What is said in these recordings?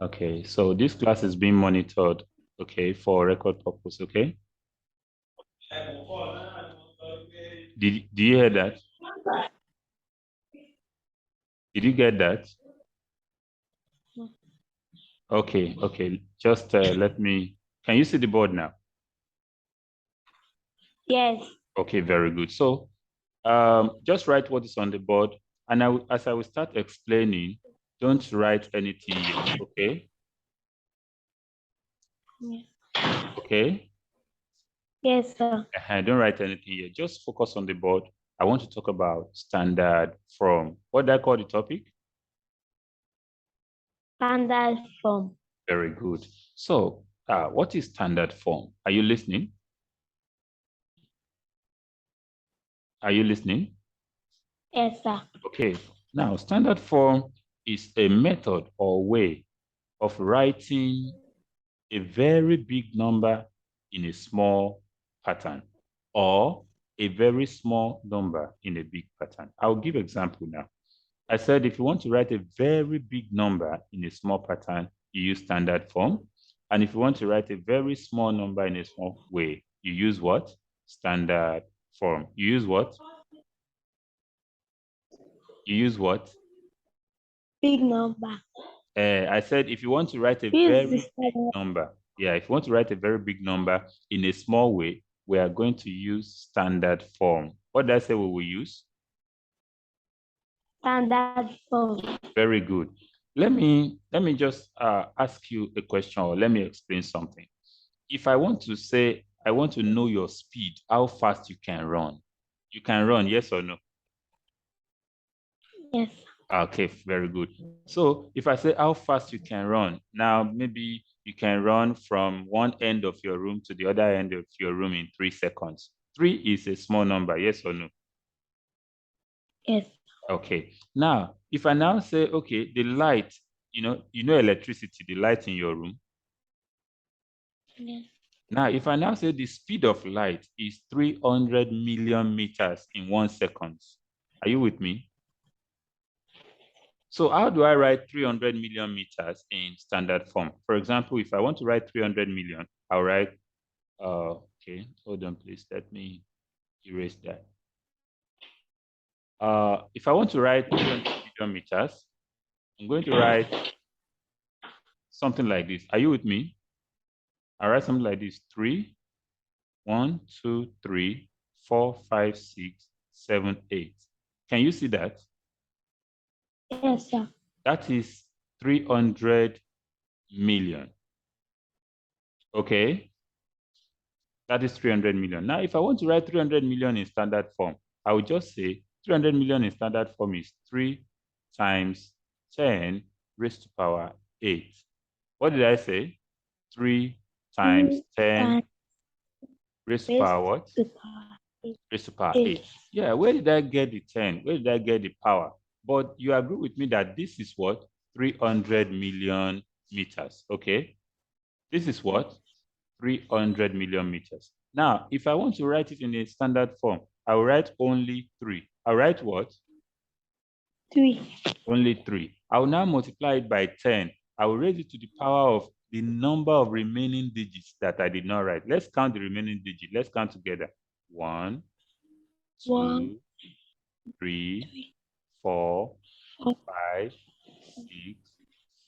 Okay, so this class is being monitored, okay, for record purpose, okay? Did you hear that? Did you get that? Okay. Just let me, can you see the board now? Yes. Okay, very good. So just write what is on the board. And as I will start explaining, don't write anything yet, okay? Okay? Yes, sir. Don't write anything yet. Just focus on the board. I want to talk about standard form. What did I call the topic? Standard form. Very good. So what is standard form? Are you listening? Are you listening? Yes, sir. Okay. Now, standard form is a method or way of writing a very big number in a small pattern, or a very small number in a big pattern. I'll give example now. I said if you want to write a very big number in a small pattern, you use standard form. And if you want to write a very small number in a small way, you use what? Standard form. You use what? You use what? Big number. I said if you want to write a very big number, if you want to write a very big number in a small way, we are going to use standard form. What did I say we will use? Standard form. Very good. Let me just ask you a question, or let me explain something. If I want to say, I want to know your speed, how fast you can run. You can run, yes or no? Yes. Okay, very good. So if I say how fast you can run, now maybe you can run from one end of your room to the other end of your room in 3 seconds. 3 is a small number, yes or no? Yes. Okay. Now, if I now say, okay, the light, you know electricity, the light in your room. Yes. Now, if I now say the speed of light is 300 million meters in 1 second, are you with me? So how do I write 300 million meters in standard form? For example, if I want to write 300 million, I'll write, okay, hold on, please. Let me erase that. If I want to write 300 million meters, I'm going to write something like this. Are you with me? I'll write something like this: 3, 1, 2, 3, 4, 5, 6, 7, 8. Can you see that? Yes, sir. That is 300 million. Okay? That is 300 million. Now, if I want to write 300 million in standard form, I would just say 300 million in standard form is 3 times 10 raised to power 8. What did I say? 3 times 10 raised to power what? Raised to power 8. Yeah, where did I get the 10? Where did I get the power? But you agree with me that this is what? 300 million meters, okay? This is what? 300 million meters. Now, if I want to write it in a standard form, I'll write only 3. I'll write what? 3. Only 3. I'll now multiply it by 10. I will raise it to the power of the number of remaining digits that I did not write. Let's count the remaining digits. Let's count together. 1, 2, 3, 4, 5, 6,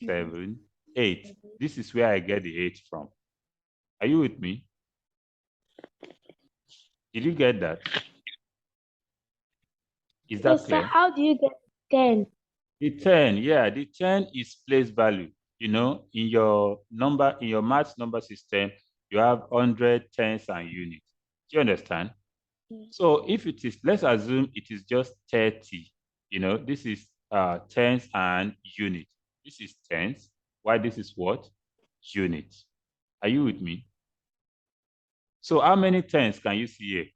7, 8. This is where I get the 8 from. Are you with me? Did you get that? Is that clear? Sir, how do you get 10? The 10, the 10 is place value. You know, in your math number system, you have 100, tens, and units. Do you understand? So if it is, let's assume it is just 30. You know, this is tens and units. This is tens. Why this is what? Units. Are you with me? So how many tens can you see here?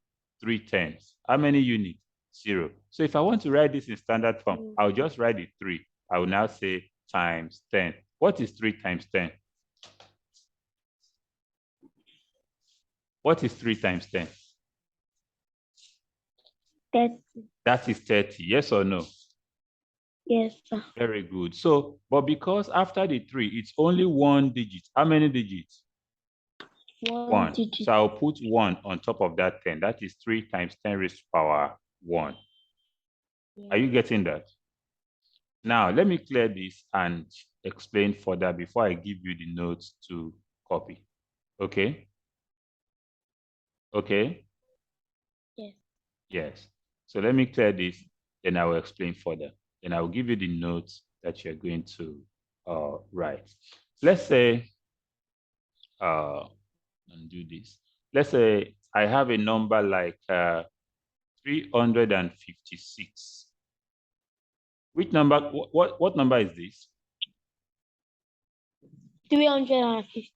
3 tens. How many units? 0. So if I want to write this in standard form, I'll just write the 3. I will now say times 10. What is 3 times 10? What is 3 times 10? 30. That is 30. Yes or no? Yes, sir. Very good. So, but because after the 3, it's only 1 digit. How many digits? 1. digit. So I'll put 1 on top of that 10. That is 3 times 10 raised to power 1. Are you getting that? Now, let me clear this and explain further before I give you the notes to copy. Okay? Okay? Yes. Yes. So let me clear this, then I will explain further. Then I will give you the notes that you're going to write. Let's say, undo this. Let's say I have a number like 356. Which number, what number is this? 350.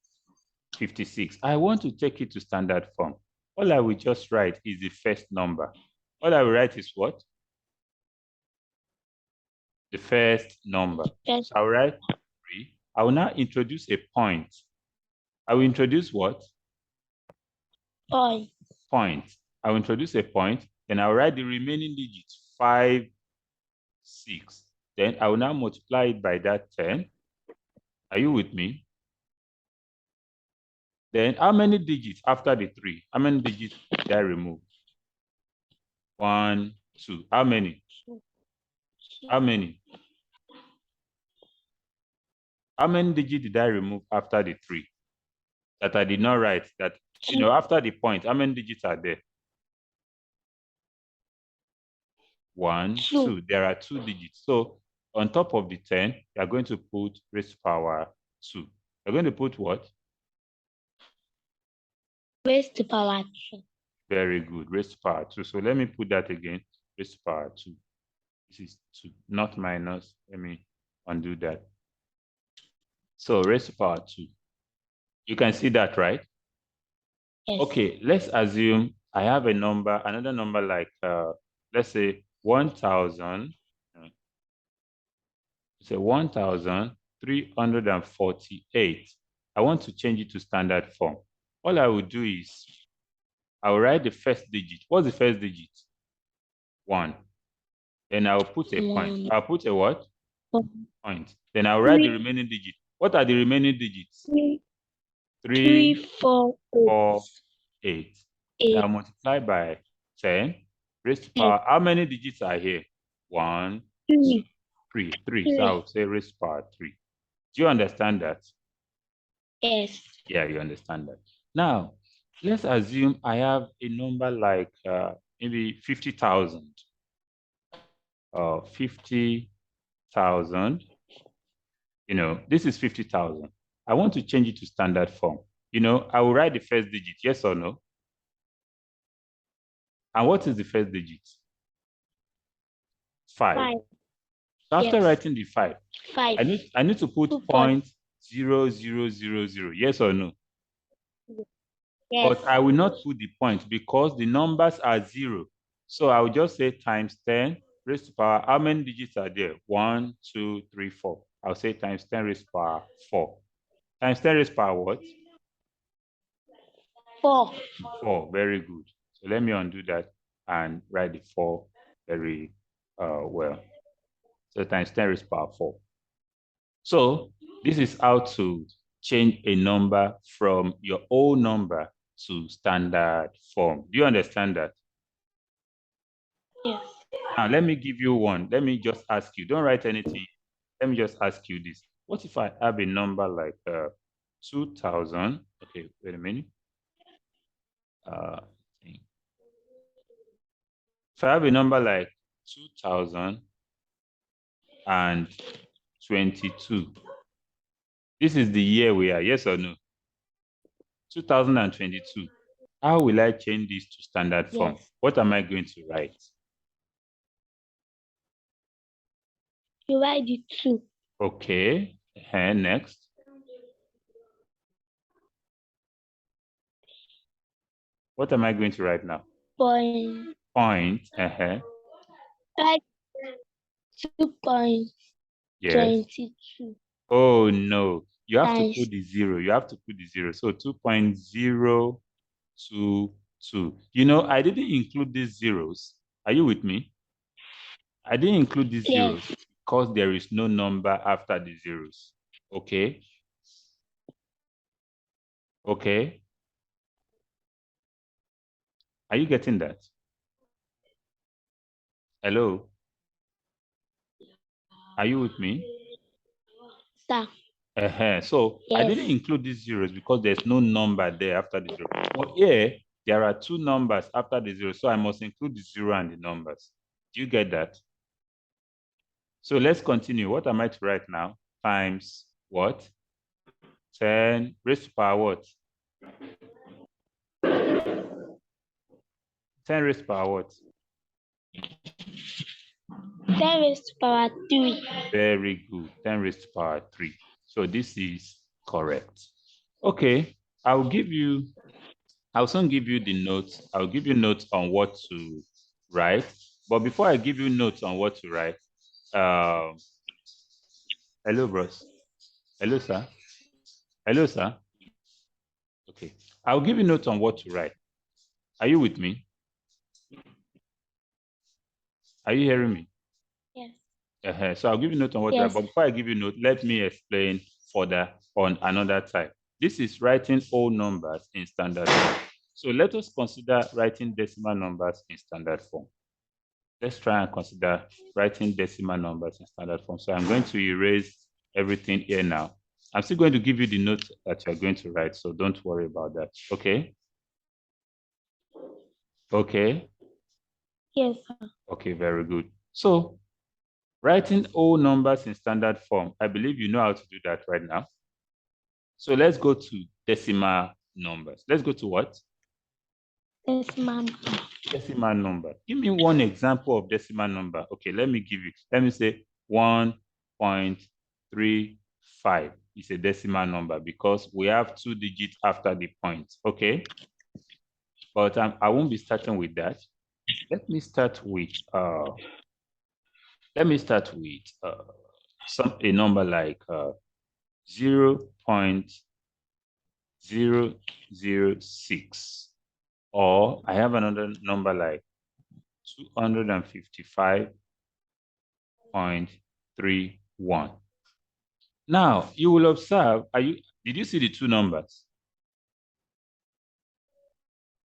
56. I want to take it to standard form. All I will just write is the first number. All I will write is what? The first number. Yes. So I'll write 3. I will now introduce a point. I will introduce what? Point. Point. I will introduce a point, then I'll write the remaining digits, 5, 6. Then I will now multiply it by that 10. Are you with me? Then how many digits after the 3? How many digits did I remove? 1, 2. How many? How many? How many digits did I remove after the 3? That I did not write. That, you know, after the point, how many digits are there? 1, 2. There are 2 digits. So on top of the 10, you are going to put raised to power 2. You're going to put what? Raised to power 2. Very good. Raised to power 2. So let me put that again. Raised to power 2. This is 2, not minus. Let me undo that. So raised to power 2. You can see that, right? Yes. Okay, let's assume I have a number, another number like, let's say 1,000. Say 1,348. I want to change it to standard form. All I will do is I will write the first digit. What's the first digit? 1. Then I'll put a point. I'll put a what? Point. Then I'll write the remaining digit. What are the remaining digits? 3, 4, 8. I'll multiply by 10. Raised to power. How many digits are here? 1, 2, 3. 3. So I'll say raised to power 3. Do you understand that? Yes. Yeah, you understand that. Now, let's assume I have a number like maybe 50,000. 50,000. You know, this is 50,000. I want to change it to standard form. You know, I will write the first digit, yes or no? And what is the first digit? 5. So after writing the 5, I need to put 0.0000, yes or no? Yes. But I will not put the point because the numbers are 0. So I will just say times 10 raised to power. How many digits are there? 1, 2, 3, 4. I'll say times 10 raised to power 4. Times 10 raised to power what? 4. 4. Very good. So let me undo that and write the 4 very well. So times 10 raised to power 4. So this is how to change a number from your old number to standard form. Do you understand that? Yes. Now, let me give you one. Let me just ask you. Don't write anything. Let me just ask you this. What if I have a number like 2,000? Okay, wait a minute. If I have a number like 2022, this is the year we are, yes or no? 2022. How will I change this to standard form? Yes. What am I going to write? You write the 2. Okay, and next. What am I going to write now? Point. Point. Write 2.22. Yes. Oh no, you have to put the 0. You have to put the 0. So 2.022. You know, I didn't include these zeros. Are you with me? I didn't include these zeros because there is no number after the zeros. Okay? Okay? Are you getting that? Hello? Are you with me? Sir. So I Yes. didn't include these zeros because there's no number there after the zero. But here, there are two numbers after the zero, so I must include the zero and the numbers. Do you get that? So let's continue. What am I to write now? Times what? 10 raised to power what? 10 raised to power what? 10 raised to power 3. Very good. 10 raised to power 3. So this is correct. Okay, I'll soon give you the notes. I'll give you notes on what to write. But before I give you notes on what to write, hello, bros. Hello, sir. Hello, sir. Okay, I'll give you notes on what to write. Are you with me? Are you hearing me? Yes. So I'll give you notes on what to write. But before I give you notes, let me explain further on another type. This is writing whole numbers in standard form. So let us consider writing decimal numbers in standard form. Let's try and consider writing decimal numbers in standard form. So I'm going to erase everything here now. I'm still going to give you the notes that you're going to write, so don't worry about that, okay? Okay? Yes. Okay, very good. So writing whole numbers in standard form, I believe you know how to do that right now. So let's go to decimal numbers. Let's go to what? Decimal. Decimal number. Give me one example of decimal number. Okay, let me say 1.35 is a decimal number because we have 2 digits after the point, okay? But I won't be starting with that. Let me start with a number like 0.006, or I have another number like 255.31. Now you will observe, did you see the two numbers?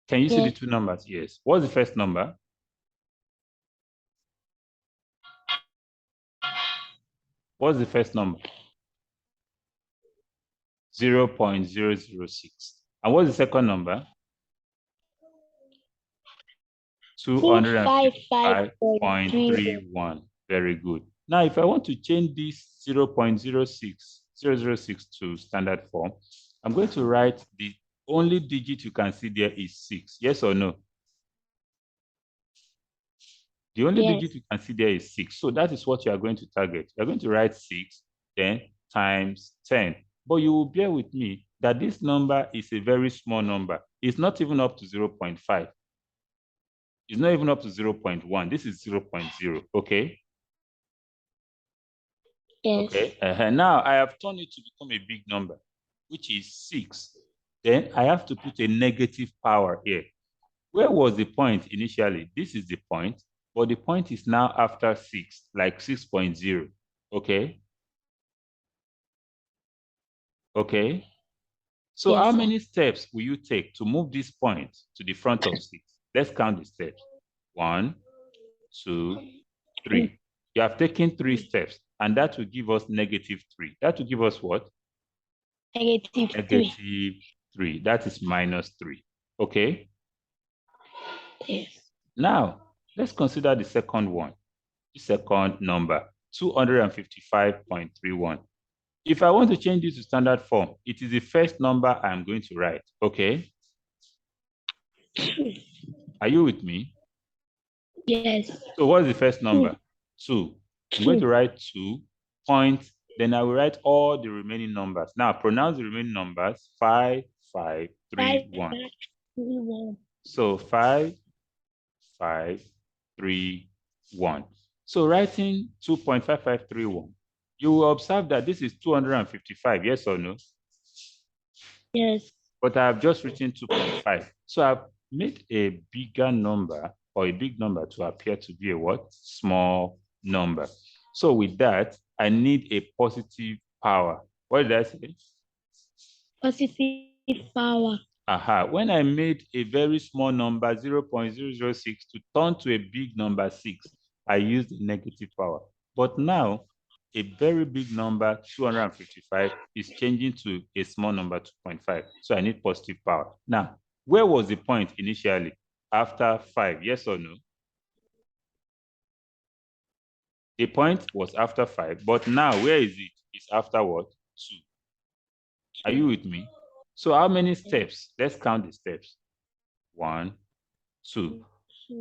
Can you see the two numbers? Yes. What's the first number? What's the first number? 0.006. And what's the second number? 255.31. Very good. Now, if I want to change this 0.006 to standard form, I'm going to write the only digit you can see there is 6. Yes or no? The only digit you can see there is 6. So that is what you are going to target. You're going to write 6, then times 10. But you will bear with me that this number is a very small number. It's not even up to 0.5. It's not even up to 0.1. This is 0.0, okay? Yes. Okay. Now I have turned it to become a big number, which is 6. Then I have to put a negative power here. Where was the point initially? This is the point, but the point is now after 6, like 6.0, okay? Okay. So Yes, how sir. many steps will you take to move this point to the front of 6? Let's count the steps. 1, 2, 3. You have taken 3 steps, and that will give us -3. That will give us what? -3. -3. That is -3. Okay? Yes. Now, let's consider the second one. The second number, 255.31. If I want to change this to standard form, it is the first number I'm going to write, okay? Are you with me? Yes. So what's the first number? 2. I'm going to write 2 point, then I will write all the remaining numbers. Now pronounce the remaining numbers, 5, 5, 3, 1. So 5, 5, 3, 1. So writing 2.5531, you will observe that this is 255, yes or no? Yes. But I have just written 2.5. So I've made a bigger number or a big number to appear to be a what? Small number. So with that, I need a positive power. What did I say? Positive power. Aha. When I made a very small number, 0.006, to turn to a big number, 6, I used the negative power. But now, a very big number, 255, is changing to a small number, 2.5. So I need positive power. Now, where was the point initially? After 5, yes or no? The point was after 5, but now where is it? It's after what? 2. Are you with me? So how many steps? Let's count the steps. 1, 2.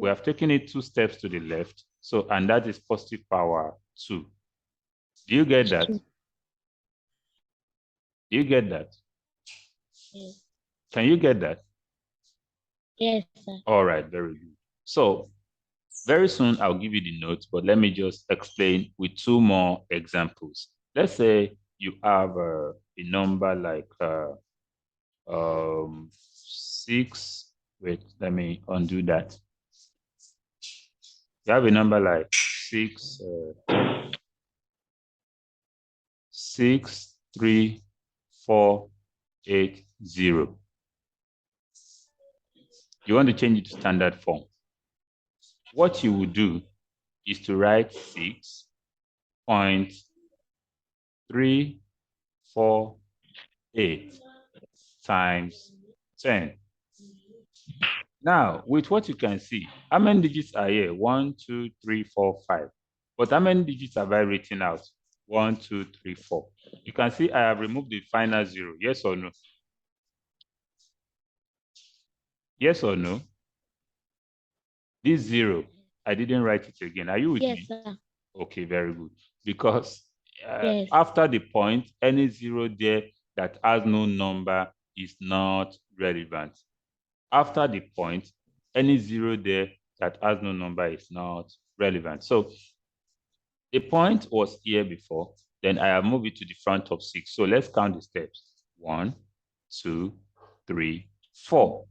We have taken it 2 steps to the left. So, and that is positive power 2. Do you get that? Do you get that? Yes. Can you get that? Yes, sir. All right, very good. So very soon I'll give you the notes, but let me just explain with 2 more examples. Let's say you have a number like 6. Wait, let me undo that. You have a number like 6, 6, 3, 4, 8, 0. You want to change it to standard form. What you would do is to write 6.348 times 10. Now, with what you can see, how many digits are here? 1, 2, 3, 4, 5. But how many digits have I written out? 1, 2, 3, 4. You can see I have removed the final 0. Yes or no? Yes or no? This 0, I didn't write it again. Are you with me? Yes, sir. Okay, very good. Because Yes. after the point, any 0 there that has no number is not relevant. After the point, any 0 there that has no number is not relevant. So the point was here before, then I have moved it to the front of 6. So let's count the steps. 1, 2, 3, 4.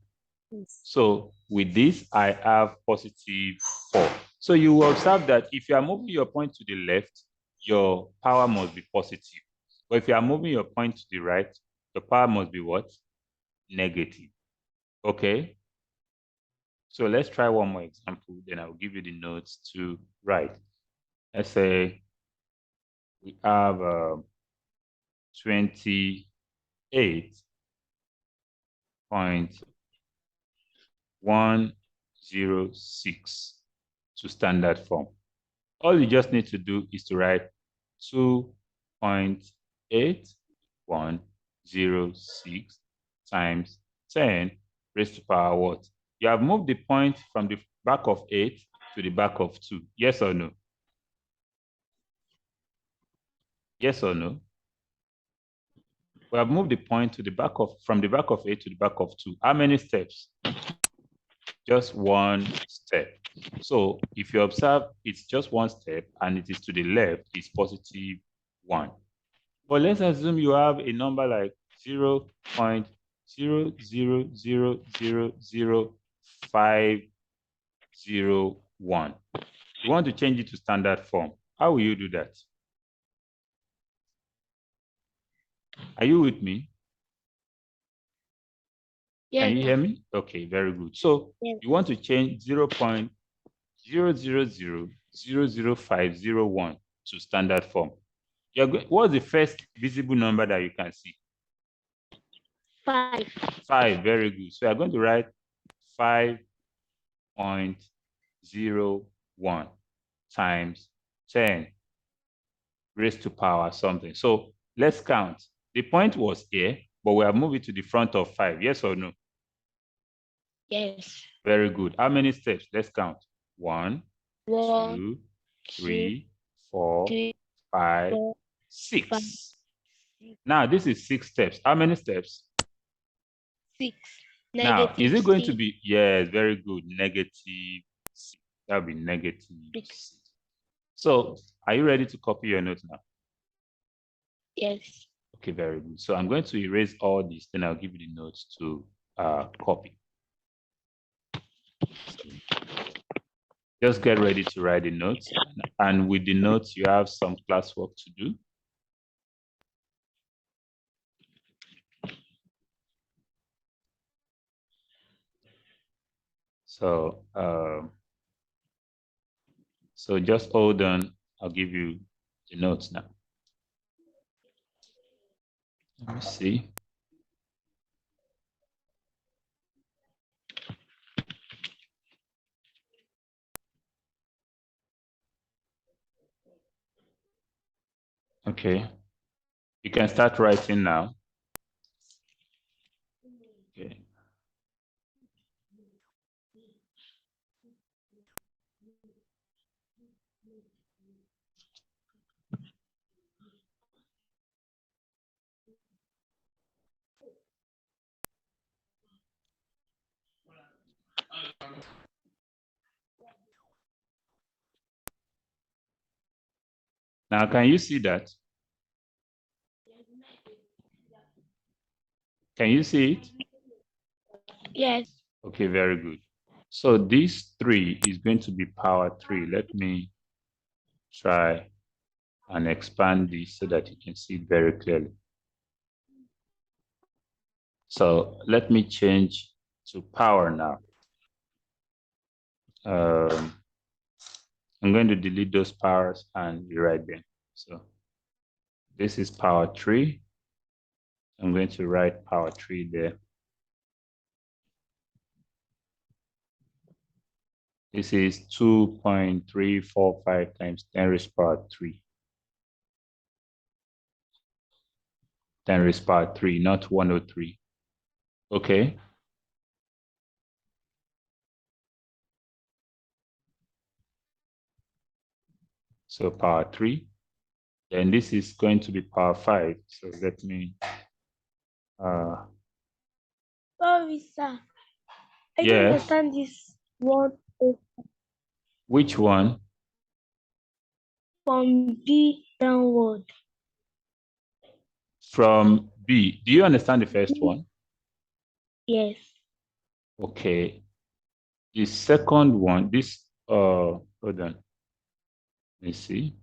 So with this, I have positive 4. So you will observe that if you are moving your point to the left, your power must be positive. But if you are moving your point to the right, the power must be what? Negative. Okay? So let's try one more example, then I'll give you the notes to write. Let's say we have 28.106 to standard form. All you just need to do is to write 2.8106 times 10 raised to power what? You have moved the point from the back of 8 to the back of 2. Yes or no? Yes or no? We have moved the point to the back of, from the back of 8 to the back of 2. How many steps? Just 1 step. So if you observe, it's just 1 step and it is to the left, it's positive 1. But let's assume you have a number like 0.0000501. You want to change it to standard form. How will you do that? Are you with me? Yes. Can you hear me? Okay, very good. So Yes. you want to change 0.000000501 to standard form. What's the first visible number that you can see? 5. 5, very good. So you're going to write 5.01 times 10 raised to power something. So let's count. The point was here, but we have moved it to the front of 5. Yes or no? Yes. Very good. How many steps? Let's count. 1, 1, 2, 3, 4, 3, 5, 4, 6. 5. Now this is 6 steps. How many steps? 6. Now, is it going to 6. be, yes, very good, negative 6. That'll be negative 6. So are you ready to copy your notes now? Yes. Okay, very good. So I'm going to erase all this, then I'll give you the notes to copy. Just get ready to write the notes. And with the notes, you have some classwork to do. So, so just hold on. I'll give you the notes now. Let me see. Okay. You can start writing now. Okay. Now, can you see that? Can you see it? Yes. Okay, very good. So this 3 is going to be power 3. Let me try and expand this so that you can see it very clearly. So let me change to power now. I'm going to delete those powers and rewrite them. So this is power 3. I'm going to write power 3 there. This is 2.345 times 10 raised to power 3. 10 raised to power 3, not 103. Okay. So power 3. Then this is going to be power 5. So let me. Sorry, sir. I Yes. don't understand this one Which one? from B downward. From B. Do you understand the first one? Yes. Okay. The second one, this, hold on. Let me see.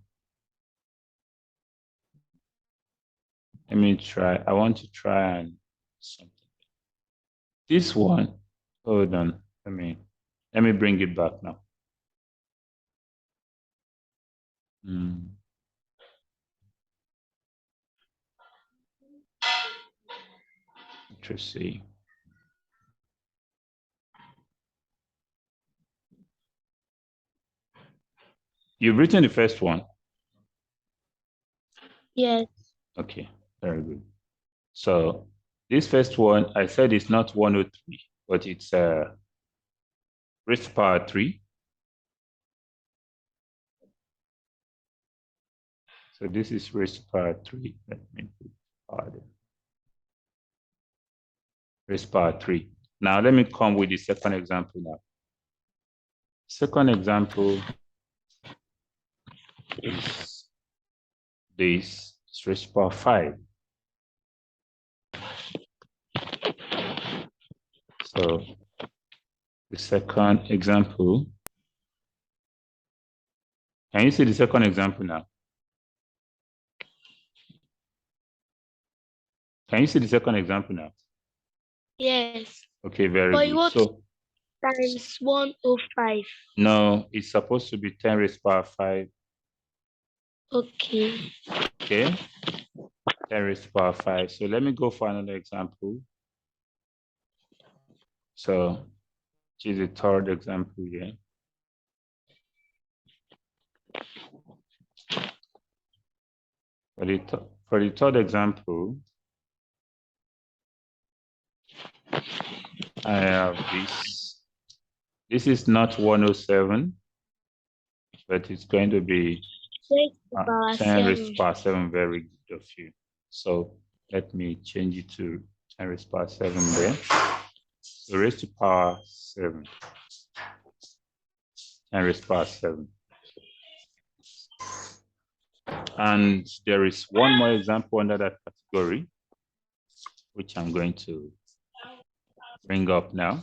Let me try. I want to try and something. This one, hold on. Let me bring it back now. Interesting. You've written the first one? Yes. Okay, very good. So this first one, I said it's not 103, but it's raised to power 3. So this is raised to power 3. Let me put power there. Raised to power 3. Now let me come with the second example now. Second example is this, it's raised to power 5. So the second example, can you see the second example now? Can you see the second example now? Yes. Okay, very But good. what So times 105? no, it's supposed to be 10 raised to power 5. Okay. Okay, 10 raised to power 5. So let me go for another example. So which is the third example here. For the third example, I have this. This is not 107, but it's going to be 10 raised to power 7. Very good of you. So let me change it to 10 raised to power 7 there. So raised to power 7. 10 raised to power 7. And there is one more example under that category, which I'm going to bring up now.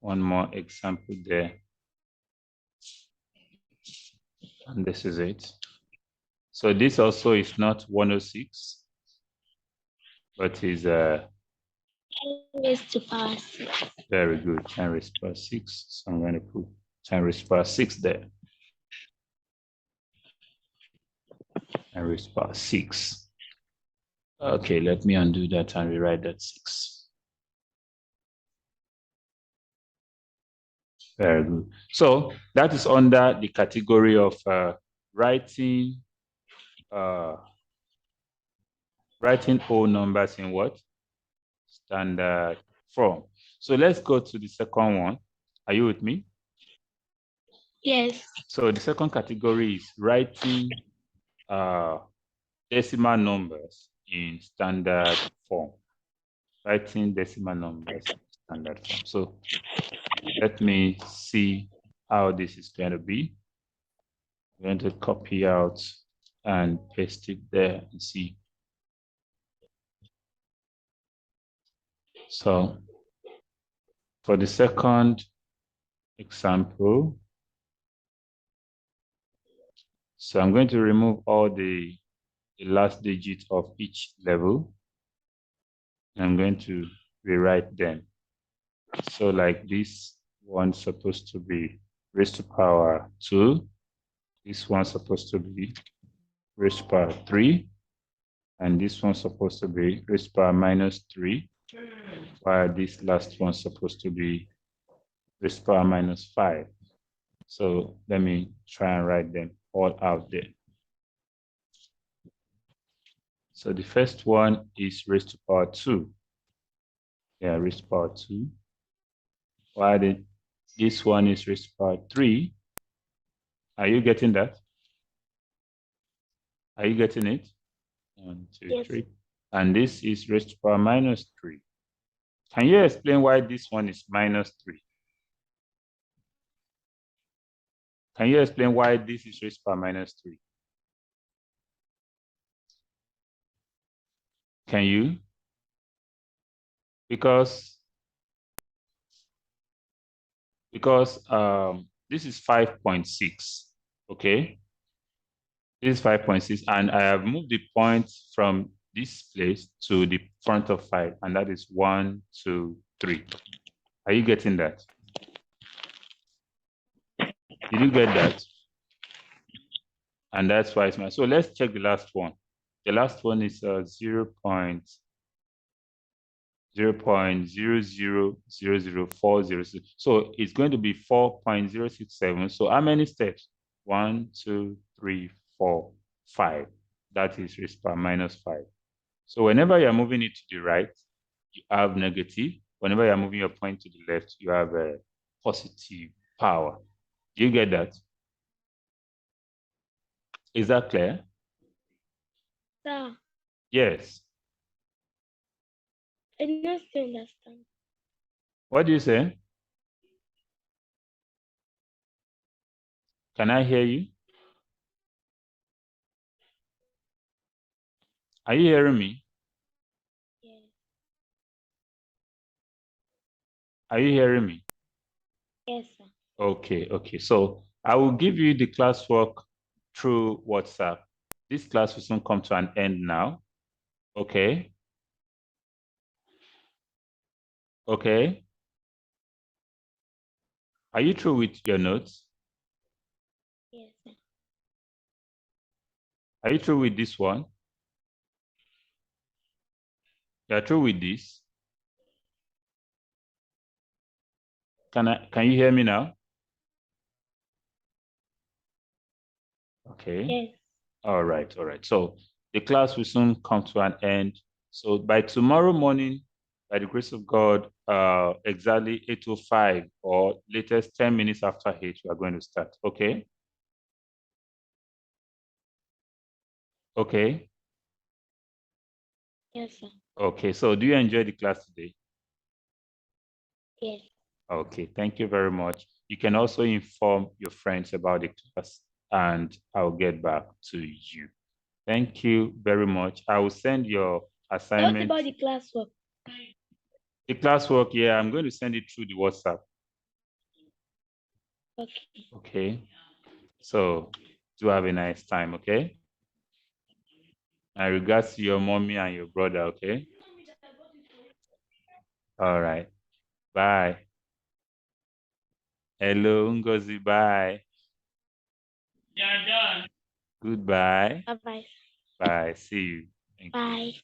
one more example there. And this is it. So this also is not 106, but is 10 raised to power 6. very good, 10 raised to power 6. So I'm going to put 10 raised to power 6 there. 10 raised to power 6. Okay, let me undo that and rewrite that 6. Very good. So that is under the category of writing whole numbers in what? Standard form. So let's go to the second one. Are you with me? Yes. So the second category is writing decimal numbers in standard form. Writing decimal numbers in standard form. So let me see how this is going to be. I'm going to copy out and paste it there and see. So for the second example, so I'm going to remove all the last digit of each level. I'm going to rewrite them. So like this one's supposed to be raised to power 2. This one's supposed to be raised to power 3. And this one's supposed to be raised to power minus 3. While this last one's supposed to be raised to power minus 5. So let me try and write them all out there. So the first one is raised to power 2. Yeah, raised to power 2. While this one is raised to power 3. Are you getting that? Are you getting it? 1, 2, Yes. 3. And this is raised to power minus 3. Can you explain why this one is minus 3? Can you explain why this is raised to power minus 3? Can you? Because this is 5.6, okay? This is 5.6, and I have moved the point from this place to the front of 5, and that is 1, 2, 3. Are you getting that? Did you get that? And that's why it's my. So let's check the last one. The last one is 0.0000406. So it's going to be 4.067. So how many steps? 1, 2, 3, 4, 5. That is raised to power minus 5. So whenever you're moving it to the right, you have negative. Whenever you're moving your point to the left, you have a positive power. Do you get that? Is that clear? Sir, Yes. I do not understand. What do you say? Can I hear you? Are you hearing me? Yes. Are you hearing me? Yes, sir. Okay. So I will give you the classwork through WhatsApp. This class will soon come to an end now. Okay. Okay. Are you through with your notes? Yes, sir. Are you through with this one? You're through with this? Can you hear me now? Okay. Yes. All right. So the class will soon come to an end. So by tomorrow morning, by the grace of God, exactly 8:05 or latest 10 minutes after 8, we are going to start. Okay? Okay. Yes, sir. Okay. So do you enjoy the class today? Yes. Okay. Thank you very much. You can also inform your friends about the class and I'll get back to you. Thank you very much. I will send your assignment. What about the classwork? The classwork, yeah, I'm going to send it through the WhatsApp. Okay. Okay. So do have a nice time, okay? My regards to your mommy and your brother, okay? All right. Bye. Hello, Ngozi. Bye. Goodbye. Bye bye. Bye. See you. Thank you. Bye.